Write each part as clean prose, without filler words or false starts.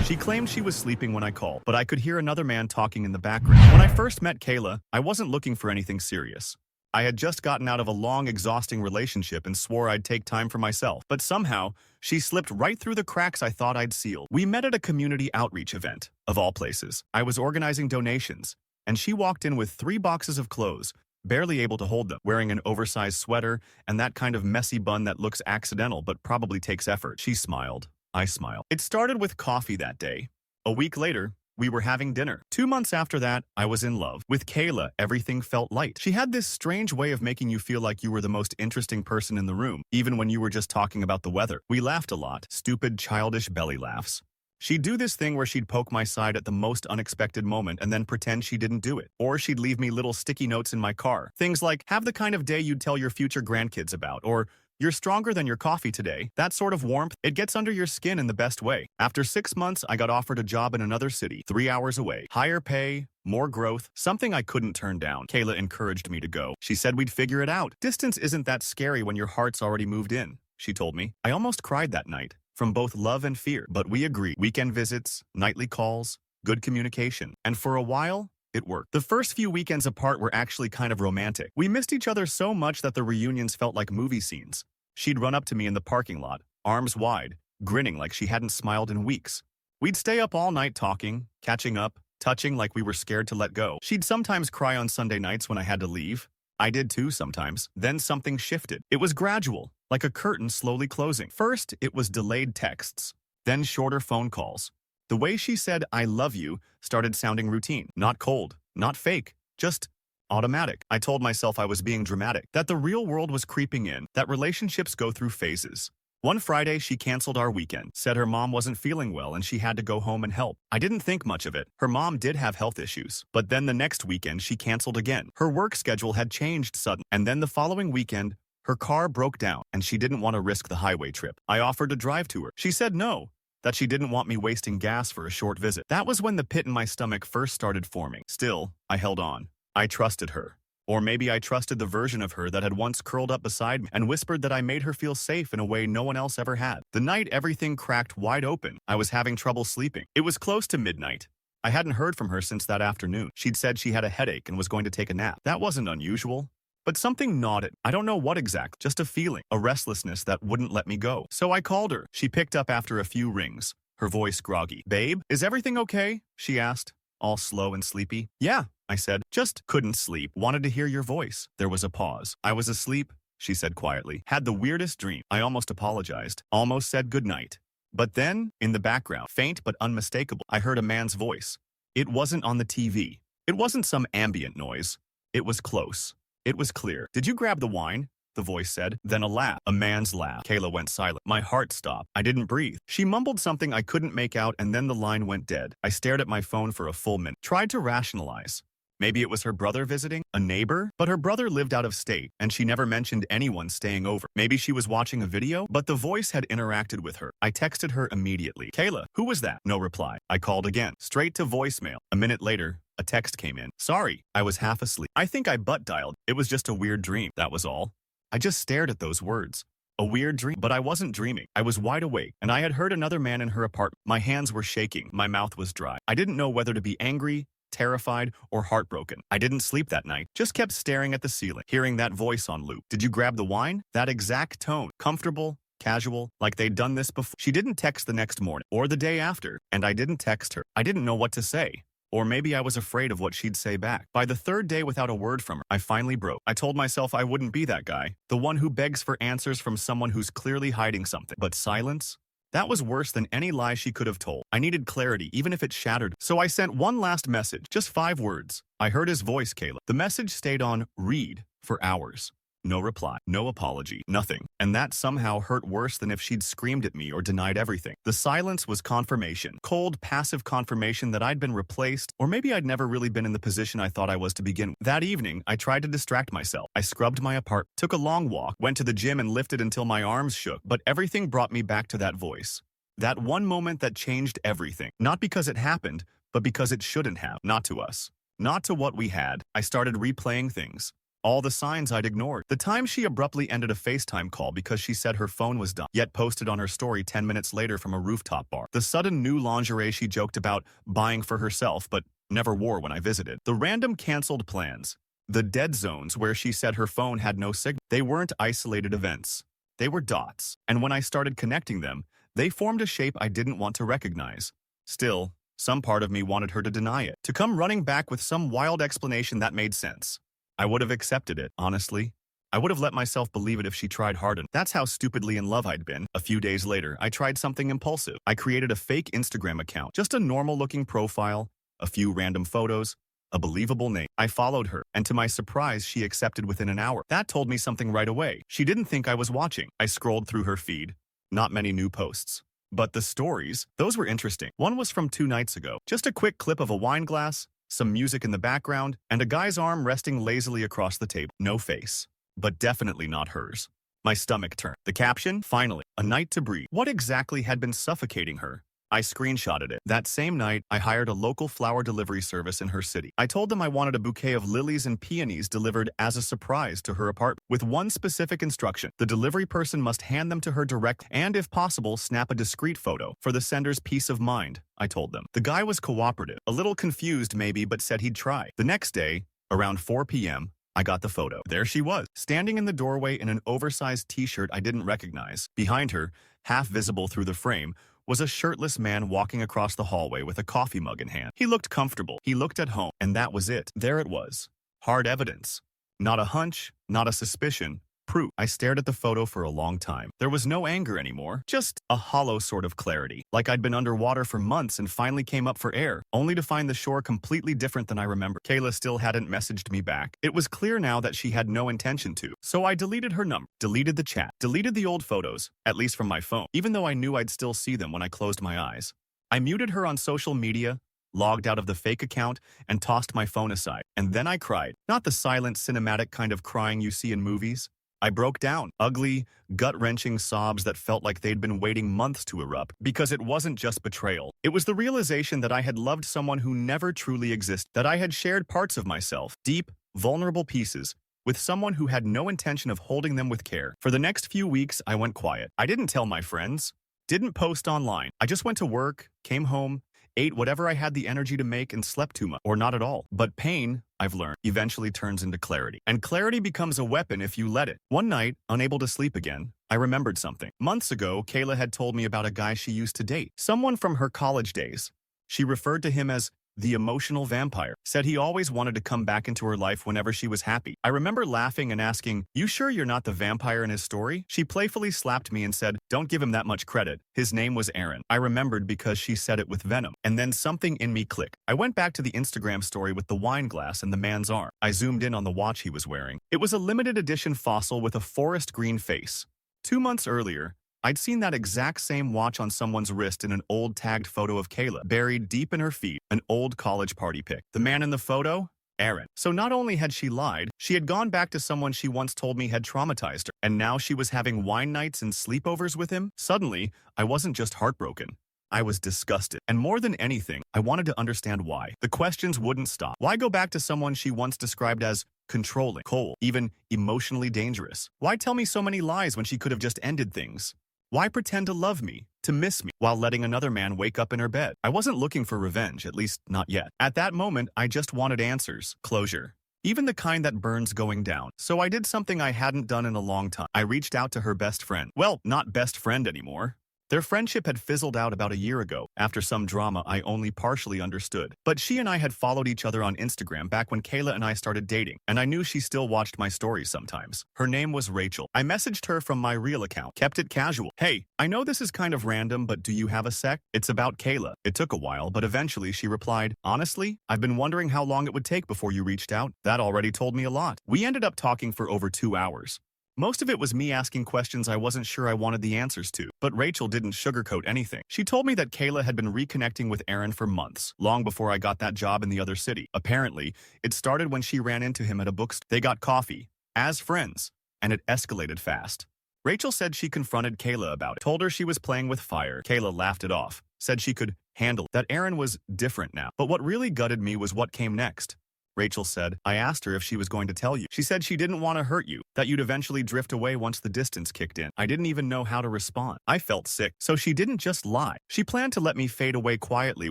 She claimed she was sleeping when I called, but I could hear another man talking in the background. When I first met Kayla, I wasn't looking for anything serious. I had just gotten out of a long, exhausting relationship and swore I'd take time for myself. But somehow, she slipped right through the cracks I thought I'd sealed. We met at a community outreach event, of all places. I was organizing donations, and she walked in with 3 boxes of clothes, barely able to hold them, wearing an oversized sweater and that kind of messy bun that looks accidental but probably takes effort. She smiled. I smiled. It started with coffee that day. A week later, we were having dinner. 2 months after that, I was in love. With Kayla, everything felt light. She had this strange way of making you feel like you were the most interesting person in the room, even when you were just talking about the weather. We laughed a lot, stupid, childish belly laughs. She'd do this thing where she'd poke my side at the most unexpected moment and then pretend she didn't do it. Or she'd leave me little sticky notes in my car. Things like, have the kind of day you'd tell your future grandkids about, or you're stronger than your coffee today. That sort of warmth, it gets under your skin in the best way. After 6 months, I got offered a job in another city, 3 hours away. Higher pay, more growth, something I couldn't turn down. Kayla encouraged me to go. She said we'd figure it out. Distance isn't that scary when your heart's already moved in, she told me. I almost cried that night, from both love and fear. But we agreed. Weekend visits, nightly calls, good communication. And for a while, it worked. The first few weekends apart were actually kind of romantic. We missed each other so much that the reunions felt like movie scenes. She'd run up to me in the parking lot, arms wide, grinning like she hadn't smiled in weeks. We'd stay up all night talking, catching up, touching like we were scared to let go. She'd sometimes cry on Sunday nights when I had to leave. I did too sometimes. Then something shifted. It was gradual, like a curtain slowly closing. First, it was delayed texts, then shorter phone calls. The way she said, "I love you," started sounding routine. Not cold, not fake, just automatic. I told myself I was being dramatic, that the real world was creeping in, that relationships go through phases. One Friday, she canceled our weekend, said her mom wasn't feeling well and she had to go home and help. I didn't think much of it. Her mom did have health issues. But then the next weekend, she canceled again. Her work schedule had changed suddenly. And then the following weekend, her car broke down and she didn't want to risk the highway trip. I offered to drive to her. She said no, that she didn't want me wasting gas for a short visit. That was when the pit in my stomach first started forming. Still, I held on. I trusted her. Or maybe I trusted the version of her that had once curled up beside me and whispered that I made her feel safe in a way no one else ever had. The night everything cracked wide open, I was having trouble sleeping. It was close to midnight. I hadn't heard from her since that afternoon. She'd said she had a headache and was going to take a nap. That wasn't unusual. But something gnawed it. I don't know what exact, just a feeling, a restlessness that wouldn't let me go. So I called her. She picked up after a few rings, her voice groggy. "Babe, is everything okay?" she asked, all slow and sleepy. "Yeah," I said. "Just couldn't sleep. Wanted to hear your voice." There was a pause. "I was asleep," she said quietly. "Had the weirdest dream." I almost apologized, almost said goodnight. But then, in the background, faint but unmistakable, I heard a man's voice. It wasn't on the TV. It wasn't some ambient noise. It was close. It was clear. "Did you grab the wine?" the voice said. Then a laugh. A man's laugh. Kayla went silent. My heart stopped. I didn't breathe. She mumbled something I couldn't make out and then the line went dead. I stared at my phone for a full minute. Tried to rationalize. Maybe it was her brother visiting, a neighbor, but her brother lived out of state, and she never mentioned anyone staying over. Maybe she was watching a video, but the voice had interacted with her. I texted her immediately. "Kayla, who was that?" No reply. I called again, straight to voicemail. A minute later, a text came in. "Sorry, I was half asleep. I think I butt dialed. It was just a weird dream." That was all. I just stared at those words. A weird dream, but I wasn't dreaming. I was wide awake, and I had heard another man in her apartment. My hands were shaking. My mouth was dry. I didn't know whether to be angry, terrified, or heartbroken. I didn't sleep that night, just kept staring at the ceiling, hearing that voice on loop. "Did you grab the wine?" That exact tone, comfortable, casual, like they'd done this before. She didn't text the next morning, or the day after, and I didn't text her. I didn't know what to say. Or maybe I was afraid of what she'd say back. By the third day without a word from her, I finally broke. I told myself I wouldn't be that guy, the one who begs for answers from someone who's clearly hiding something. But silence? That was worse than any lie she could have told. I needed clarity, even if it shattered. So I sent one last message, just 5 words. I heard his voice, Kayla. The message stayed on read for hours. No reply, no apology, nothing. And that somehow hurt worse than if she'd screamed at me or denied everything. The silence was confirmation, cold, passive confirmation that I'd been replaced, or maybe I'd never really been in the position I thought I was to begin with. That evening, I tried to distract myself. I scrubbed my apartment, took a long walk, went to the gym and lifted until my arms shook, but everything brought me back to that voice. That one moment that changed everything. Not because it happened, but because it shouldn't have. Not to us. Not to what we had. I started replaying things. All the signs I'd ignored. The time she abruptly ended a FaceTime call because she said her phone was done, yet posted on her story 10 minutes later from a rooftop bar. The sudden new lingerie she joked about buying for herself but never wore when I visited. The random canceled plans. The dead zones where she said her phone had no signal. They weren't isolated events. They were dots. And when I started connecting them, they formed a shape I didn't want to recognize. Still, some part of me wanted her to deny it, to come running back with some wild explanation that made sense. I would have accepted it, honestly. I would have let myself believe it if she tried hard enough. That's how stupidly in love I'd been. A few days later, I tried something impulsive. I created a fake Instagram account, just a normal-looking profile, a few random photos, a believable name. I followed her, and to my surprise, she accepted within an hour. That told me something right away. She didn't think I was watching. I scrolled through her feed. Not many new posts. But the stories, those were interesting. One was from 2 nights ago. Just a quick clip of a wine glass, some music in the background, and a guy's arm resting lazily across the table. No face. But definitely not hers. My stomach turned. The caption? Finally, a night to breathe. What exactly had been suffocating her? I screenshotted it. That same night, I hired a local flower delivery service in her city. I told them I wanted a bouquet of lilies and peonies delivered as a surprise to her apartment, with one specific instruction. The delivery person must hand them to her direct and, if possible, snap a discreet photo for the sender's peace of mind, I told them. The guy was cooperative, a little confused maybe, but said he'd try. The next day, around 4 p.m., I got the photo. There she was, standing in the doorway in an oversized t-shirt I didn't recognize. Behind her, half visible through the frame, was a shirtless man walking across the hallway with a coffee mug in hand. He looked comfortable. He looked at home. And that was it. There it was. Hard evidence. Not a hunch, not a suspicion. Proof. I stared at the photo for a long time. There was no anger anymore, just a hollow sort of clarity, like I'd been underwater for months and finally came up for air, only to find the shore completely different than I remember. Kayla still hadn't messaged me back. It was clear now that she had no intention to, so I deleted her number, deleted the chat, deleted the old photos, at least from my phone, even though I knew I'd still see them when I closed my eyes. I muted her on social media, logged out of the fake account, and tossed my phone aside. And then I cried. Not the silent, cinematic kind of crying you see in movies. I broke down, ugly, gut-wrenching sobs that felt like they'd been waiting months to erupt, because it wasn't just betrayal. It was the realization that I had loved someone who never truly existed, that I had shared parts of myself, deep, vulnerable pieces, with someone who had no intention of holding them with care. For the next few weeks, I went quiet. I didn't tell my friends, didn't post online. I just went to work, came home, ate whatever I had the energy to make, and slept too much, or not at all. But pain, I've learned, eventually turns into clarity. And clarity becomes a weapon if you let it. One night, unable to sleep again, I remembered something. Months ago, Kayla had told me about a guy she used to date, someone from her college days. She referred to him as the emotional vampire, said he always wanted to come back into her life whenever she was happy. I remember laughing and asking, "You sure you're not the vampire in his story?" She playfully slapped me and said, "Don't give him that much credit. His name was Aaron." I remembered because she said it with venom. And then something in me clicked. I went back to the Instagram story with the wine glass and the man's arm. I zoomed in on the watch he was wearing. It was a limited edition fossil with a forest green face. 2 months earlier, I'd seen that exact same watch on someone's wrist in an old tagged photo of Kayla, buried deep in her feet, an old college party pic. The man in the photo? Aaron. So not only had she lied, she had gone back to someone she once told me had traumatized her, and now she was having wine nights and sleepovers with him? Suddenly, I wasn't just heartbroken. I was disgusted. And more than anything, I wanted to understand why. The questions wouldn't stop. Why go back to someone she once described as controlling, cold, even emotionally dangerous? Why tell me so many lies when she could have just ended things? Why pretend to love me, to miss me, while letting another man wake up in her bed? I wasn't looking for revenge, at least not yet. At that moment, I just wanted answers, closure. Even the kind that burns going down. So I did something I hadn't done in a long time. I reached out to her best friend. Well, not best friend anymore. Their friendship had fizzled out about a year ago, after some drama I only partially understood. But she and I had followed each other on Instagram back when Kayla and I started dating, and I knew she still watched my stories sometimes. Her name was Rachel. I messaged her from my real account, kept it casual. "Hey, I know this is kind of random, but do you have a sec? It's about Kayla." It took a while, but eventually she replied, "Honestly, I've been wondering how long it would take before you reached out." That already told me a lot. We ended up talking for over 2 hours. Most of it was me asking questions I wasn't sure I wanted the answers to, but Rachel didn't sugarcoat anything. She told me that Kayla had been reconnecting with Aaron for months, long before I got that job in the other city. Apparently, it started when she ran into him at a bookstore. They got coffee, as friends, and it escalated fast. Rachel said she confronted Kayla about it, told her she was playing with fire. Kayla laughed it off, said she could handle it, that Aaron was different now. But what really gutted me was what came next. Rachel said. I asked her if she was going to tell you. She said she didn't want to hurt you, that you'd eventually drift away once the distance kicked in. I didn't even know how to respond. I felt sick. So she didn't just lie. She planned to let me fade away quietly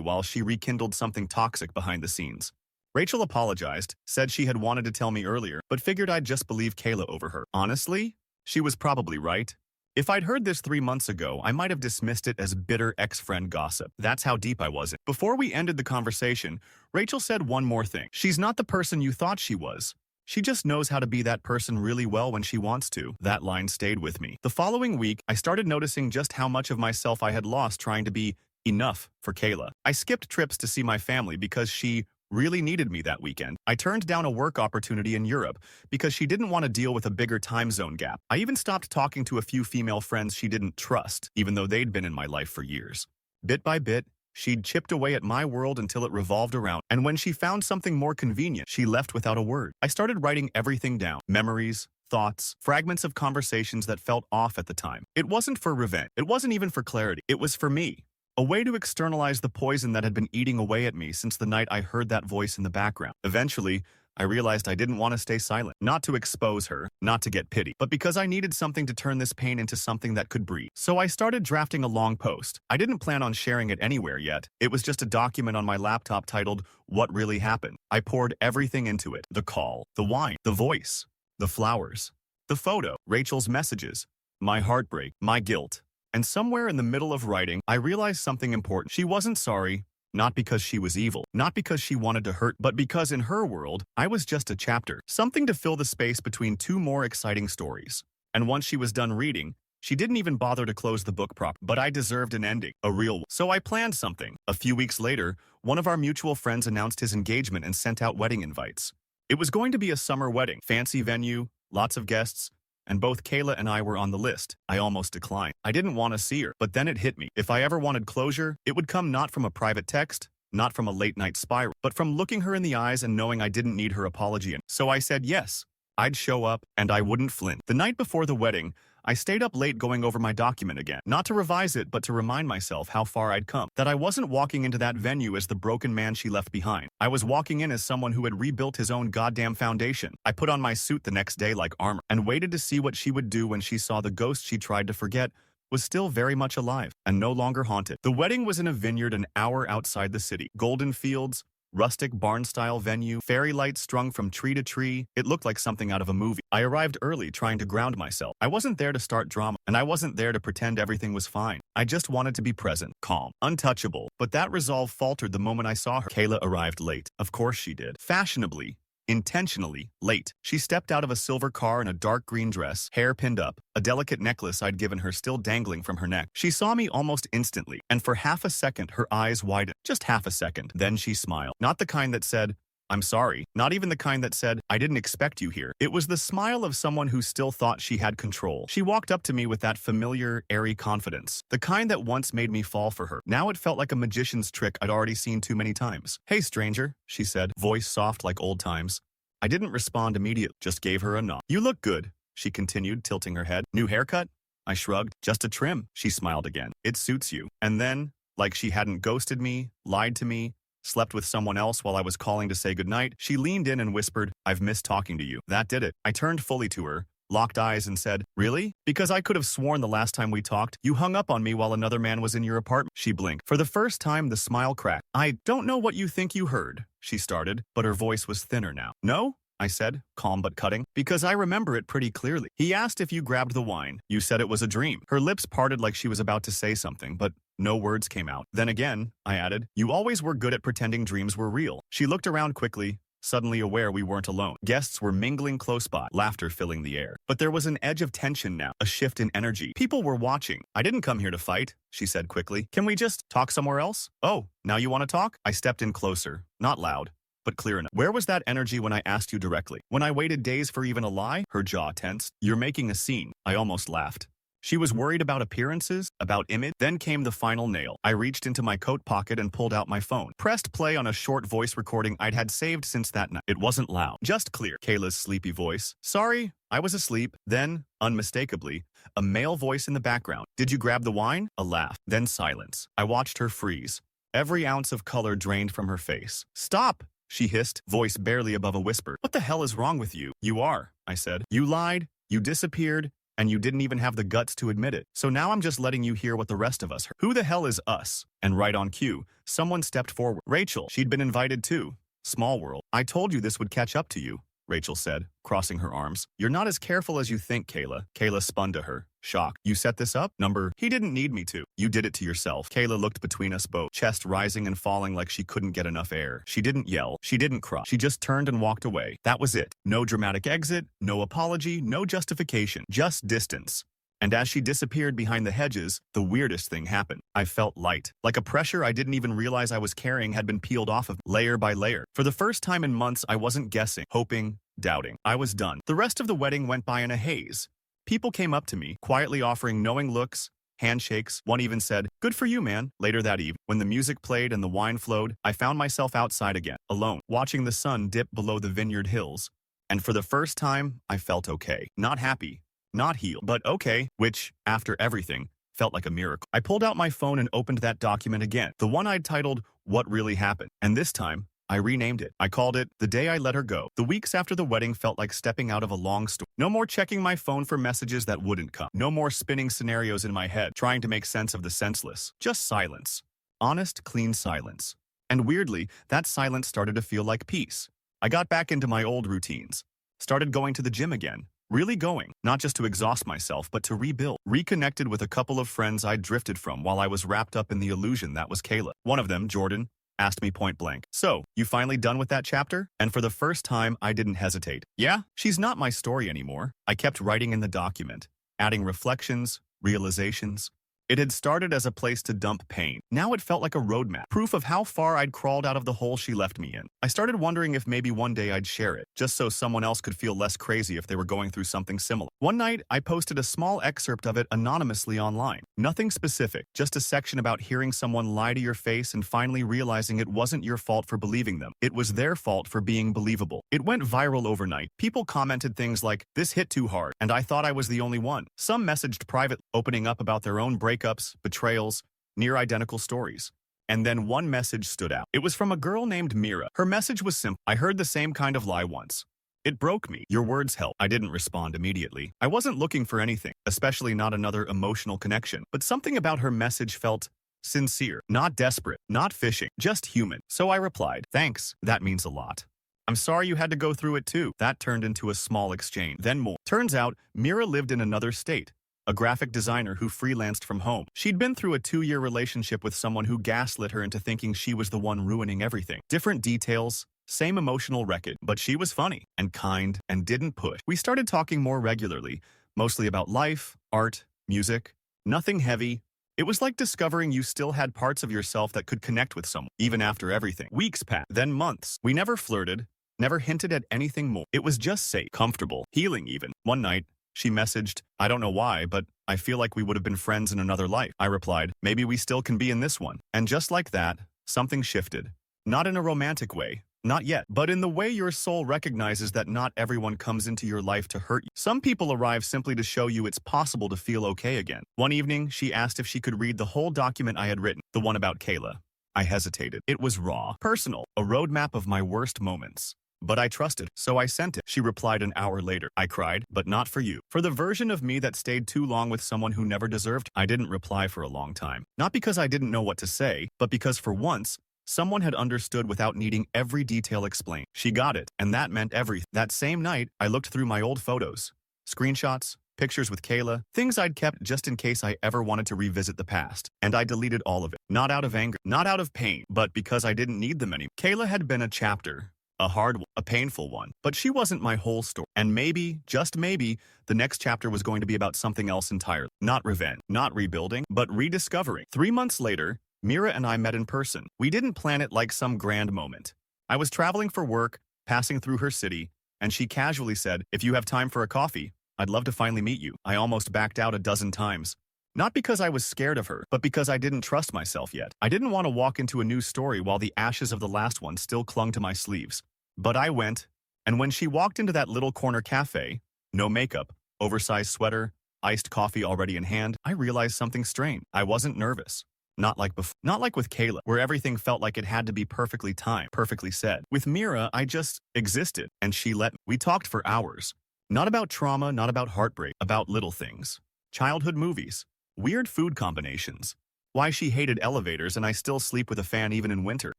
while she rekindled something toxic behind the scenes. Rachel apologized, said she had wanted to tell me earlier, but figured I'd just believe Kayla over her. Honestly, she was probably right. If I'd heard this 3 months ago, I might have dismissed it as bitter ex-friend gossip. That's how deep I was in. Before we ended the conversation, Rachel said one more thing. She's not the person you thought she was. She just knows how to be that person really well when she wants to. That line stayed with me. The following week, I started noticing just how much of myself I had lost trying to be enough for Kayla. I skipped trips to see my family because she really needed me that weekend. I turned down a work opportunity in Europe because she didn't want to deal with a bigger time zone gap. I even stopped talking to a few female friends she didn't trust, even though they'd been in my life for years. Bit by bit, she'd chipped away at my world until it revolved around, and when she found something more convenient, she left without a word. I started writing everything down. Memories, thoughts, fragments of conversations that felt off at the time. It wasn't for revenge. It wasn't even for clarity. It was for me. A way to externalize the poison that had been eating away at me since the night I heard that voice in the background. Eventually, I realized I didn't want to stay silent. Not to expose her, not to get pity, but because I needed something to turn this pain into something that could breathe. So I started drafting a long post. I didn't plan on sharing it anywhere yet. It was just a document on my laptop titled, What Really Happened. I poured everything into it. The call, the wine, the voice, the flowers, the photo, Rachel's messages, my heartbreak, my guilt. And somewhere in the middle of writing, I realized something important. She wasn't sorry, not because she was evil, not because she wanted to hurt, but because in her world, I was just a chapter, something to fill the space between two more exciting stories. And once she was done reading, she didn't even bother to close the book proper. But I deserved an ending, a real one. So I planned something. A few weeks later, one of our mutual friends announced his engagement and sent out wedding invites. It was going to be a summer wedding, fancy venue, lots of guests, and both Kayla and I were on the list. I almost declined. I didn't want to see her, but then it hit me. If I ever wanted closure, it would come not from a private text, not from a late-night spiral, but from looking her in the eyes and knowing I didn't need her apology. So I said yes. I'd show up, and I wouldn't flinch. The night before the wedding, I stayed up late going over my document again, not to revise it, but to remind myself how far I'd come, that I wasn't walking into that venue as the broken man she left behind. I was walking in as someone who had rebuilt his own goddamn foundation. I put on my suit the next day like armor and waited to see what she would do when she saw the ghost she tried to forget was still very much alive and no longer haunted. The wedding was in a vineyard an hour outside the city. Golden fields, rustic barn-style venue, fairy lights strung from tree to tree. It looked like something out of a movie. I arrived early trying to ground myself. I wasn't there to start drama, and I wasn't there to pretend everything was fine. I just wanted to be present, calm, untouchable. But that resolve faltered the moment I saw her. Kayla arrived late. Of course she did. Fashionably, intentionally late. She stepped out of a silver car in a dark green dress, hair pinned up, a delicate necklace I'd given her still dangling from her neck. She saw me almost instantly, and for half a second her eyes widened. Just half a second. Then she smiled. Not the kind that said, I'm sorry. Not even the kind that said, I didn't expect you here. It was the smile of someone who still thought she had control. She walked up to me with that familiar, airy confidence. The kind that once made me fall for her. Now it felt like a magician's trick I'd already seen too many times. Hey, stranger, she said, voice soft like old times. I didn't respond immediately, just gave her a nod. You look good, she continued, tilting her head. New haircut? I shrugged. Just a trim. She smiled again. It suits you. And then, like she hadn't ghosted me, lied to me, slept with someone else while I was calling to say goodnight, she leaned in and whispered, I've missed talking to you. That did it. I turned fully to her, locked eyes and said, really? Because I could have sworn the last time we talked, you hung up on me while another man was in your apartment. She blinked. For the first time, the smile cracked. I don't know what you think you heard, she started, but her voice was thinner now. No? I said, calm but cutting, because I remember it pretty clearly. He asked if you grabbed the wine. You said it was a dream. Her lips parted like she was about to say something, but no words came out. Then again, I added, you always were good at pretending dreams were real. She looked around quickly, suddenly aware we weren't alone. Guests were mingling close by, laughter filling the air. But there was an edge of tension now, a shift in energy. People were watching. I didn't come here to fight, she said quickly. Can we just talk somewhere else? Oh, now you want to talk? I stepped in closer, not loud, but clear enough. Where was that energy when I asked you directly? When I waited days for even a lie? Her jaw tensed. You're making a scene. I almost laughed. She was worried about appearances, about image. Then came the final nail. I reached into my coat pocket and pulled out my phone. Pressed play on a short voice recording I'd had saved since that night. It wasn't loud, just clear. Kayla's sleepy voice. Sorry, I was asleep. Then, unmistakably, a male voice in the background. Did you grab the wine? A laugh. Then silence. I watched her freeze. Every ounce of color drained from her face. Stop! she hissed, voice barely above a whisper. What the hell is wrong with you? You are, I said. You lied, you disappeared, and you didn't even have the guts to admit it. So now I'm just letting you hear what the rest of us heard. Who the hell is us? And right on cue, someone stepped forward. Rachel. She'd been invited too. Small world. I told you this would catch up to you, Rachel said, crossing her arms. You're not as careful as you think, Kayla. Kayla spun to her, shocked. You set this up? He didn't need me to. You did it to yourself. Kayla looked between us both, chest rising and falling like she couldn't get enough air. She didn't yell. She didn't cry. She just turned and walked away. That was it. No dramatic exit, no apology, no justification, just distance. And as she disappeared behind the hedges, the weirdest thing happened. I felt light, like a pressure I didn't even realize I was carrying had been peeled off of me, layer by layer. For the first time in months, I wasn't guessing, hoping, doubting. I was done. The rest of the wedding went by in a haze. People came up to me, quietly offering knowing looks, handshakes. One even said, "Good for you, man." Later that evening, when the music played and the wine flowed, I found myself outside again, alone, watching the sun dip below the vineyard hills. And for the first time, I felt okay. Not happy. Not healed, but okay, which, after everything, felt like a miracle. I pulled out my phone and opened that document again, the one I'd titled, What Really Happened. And this time, I renamed it. I called it The Day I Let Her Go. The weeks after the wedding felt like stepping out of a long story. No more checking my phone for messages that wouldn't come. No more spinning scenarios in my head, trying to make sense of the senseless. Just silence. Honest, clean silence. And weirdly, that silence started to feel like peace. I got back into my old routines. Started going to the gym again. Really going, not just to exhaust myself, but to rebuild. Reconnected with a couple of friends I'd drifted from while I was wrapped up in the illusion that was Kayla. One of them, Jordan, asked me point blank, "So, you finally done with that chapter?" And for the first time, I didn't hesitate. Yeah, she's not my story anymore. I kept writing in the document, adding reflections, realizations. It had started as a place to dump pain. Now it felt like a roadmap, proof of how far I'd crawled out of the hole she left me in. I started wondering if maybe one day I'd share it, just so someone else could feel less crazy if they were going through something similar. One night, I posted a small excerpt of it anonymously online. Nothing specific, just a section about hearing someone lie to your face and finally realizing it wasn't your fault for believing them. It was their fault for being believable. It went viral overnight. People commented things like, "This hit too hard," and I thought I was the only one. Some messaged privately, opening up about their own breakups, betrayals, near-identical stories. And then one message stood out. It was from a girl named Mira. Her message was simple. "I heard the same kind of lie once. It broke me. Your words helped." I didn't respond immediately. I wasn't looking for anything, especially not another emotional connection. But something about her message felt sincere, not desperate, not fishing, just human. So I replied, "Thanks, that means a lot. I'm sorry you had to go through it too." That turned into a small exchange, then more. Turns out, Mira lived in another state. A graphic designer who freelanced from home. She'd been through a 2-year relationship with someone who gaslit her into thinking she was the one ruining everything. Different details, same emotional wreckage, but she was funny and kind and didn't push. We started talking more regularly, mostly about life, art, music, nothing heavy. It was like discovering you still had parts of yourself that could connect with someone, even after everything. Weeks passed, then months. We never flirted, never hinted at anything more. It was just safe, comfortable, healing even. One night, she messaged, "I don't know why, but I feel like we would have been friends in another life." I replied, "Maybe we still can be in this one." And just like that, something shifted. Not in a romantic way, not yet, but in the way your soul recognizes that not everyone comes into your life to hurt you. Some people arrive simply to show you it's possible to feel okay again. One evening, she asked if she could read the whole document I had written, the one about Kayla. I hesitated. It was raw, personal, a roadmap of my worst moments. But I trusted, so I sent it. She replied an hour later. I cried, "But not for you. For the version of me that stayed too long with someone who never deserved." I didn't reply for a long time. Not because I didn't know what to say, but because for once, someone had understood without needing every detail explained. She got it, and that meant everything. That same night, I looked through my old photos. Screenshots, pictures with Kayla, things I'd kept just in case I ever wanted to revisit the past. And I deleted all of it. Not out of anger, not out of pain, but because I didn't need them anymore. Kayla had been a chapter. A hard one, a painful one. But she wasn't my whole story. And maybe, just maybe, the next chapter was going to be about something else entirely. Not revenge, not rebuilding, but rediscovering. 3 months later, Mira and I met in person. We didn't plan it like some grand moment. I was traveling for work, passing through her city, and she casually said, "If you have time for a coffee, I'd love to finally meet you." I almost backed out a dozen times. Not because I was scared of her, but because I didn't trust myself yet. I didn't want to walk into a new story while the ashes of the last one still clung to my sleeves. But I went, and when she walked into that little corner cafe, no makeup, oversized sweater, iced coffee already in hand, I realized something strange. I wasn't nervous. Not like before. Not like with Kayla, where everything felt like it had to be perfectly timed, perfectly said. With Mira, I just existed, and she let me. We talked for hours. Not about trauma, not about heartbreak, about little things. Childhood movies. Weird food combinations. Why she hated elevators and I still sleep with a fan even in winter.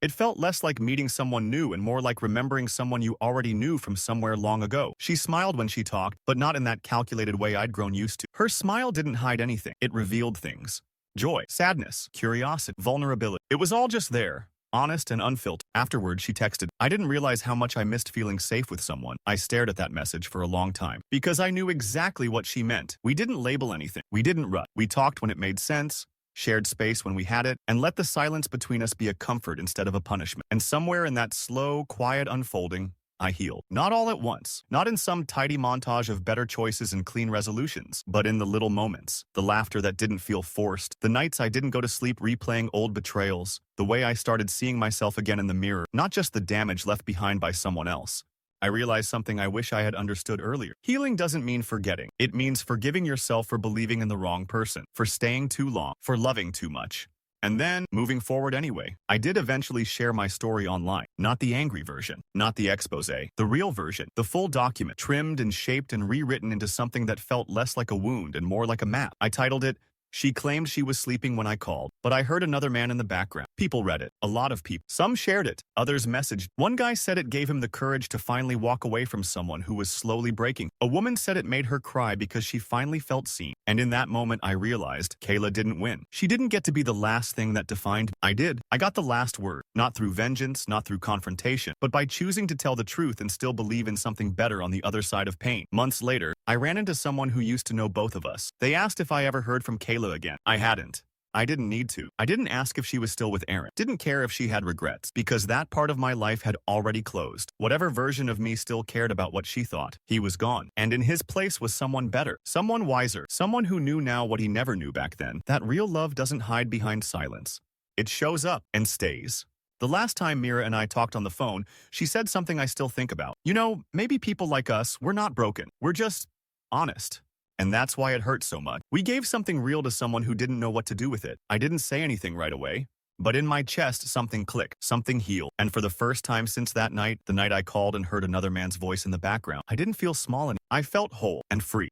It felt less like meeting someone new and more like remembering someone you already knew from somewhere long ago. She smiled when she talked, but not in that calculated way I'd grown used to. Her smile didn't hide anything. It revealed things. Joy, sadness, curiosity, vulnerability. It was all just there, honest and unfiltered. Afterward, she texted, "I didn't realize how much I missed feeling safe with someone." I stared at that message for a long time because I knew exactly what she meant. We didn't label anything. We didn't rush. We talked when it made sense, shared space when we had it, and let the silence between us be a comfort instead of a punishment. And somewhere in that slow, quiet unfolding, I healed. Not all at once, not in some tidy montage of better choices and clean resolutions, but in the little moments, the laughter that didn't feel forced, the nights I didn't go to sleep replaying old betrayals, the way I started seeing myself again in the mirror, not just the damage left behind by someone else. I realized something I wish I had understood earlier. Healing doesn't mean forgetting. It means forgiving yourself for believing in the wrong person, for staying too long, for loving too much. And then, moving forward anyway, I did eventually share my story online. Not the angry version, not the expose, the real version, the full document, trimmed and shaped and rewritten into something that felt less like a wound and more like a map. I titled it, "She claimed she was sleeping when I called, but I heard another man in the background." People read it. A lot of people. Some shared it. Others messaged. One guy said it gave him the courage to finally walk away from someone who was slowly breaking. A woman said it made her cry because she finally felt seen. And in that moment, I realized Kayla didn't win. She didn't get to be the last thing that defined me. I did. I got the last word. Not through vengeance, not through confrontation, but by choosing to tell the truth and still believe in something better on the other side of pain. Months later, I ran into someone who used to know both of us. They asked if I ever heard from Kayla again. I hadn't. I didn't need to. I didn't ask if she was still with Aaron. Didn't care if she had regrets, because that part of my life had already closed. Whatever version of me still cared about what she thought, he was gone. And in his place was someone better, someone wiser, someone who knew now what he never knew back then. That real love doesn't hide behind silence. It shows up and stays. The last time Mira and I talked on the phone, she said something I still think about. You know, maybe people like us, we're not broken. We're just honest. And that's why it hurt so much. We gave something real to someone who didn't know what to do with it. I didn't say anything right away, but in my chest, something clicked, something healed. And for the first time since that night, the night I called and heard another man's voice in the background, I didn't feel small anymore. I felt whole and free.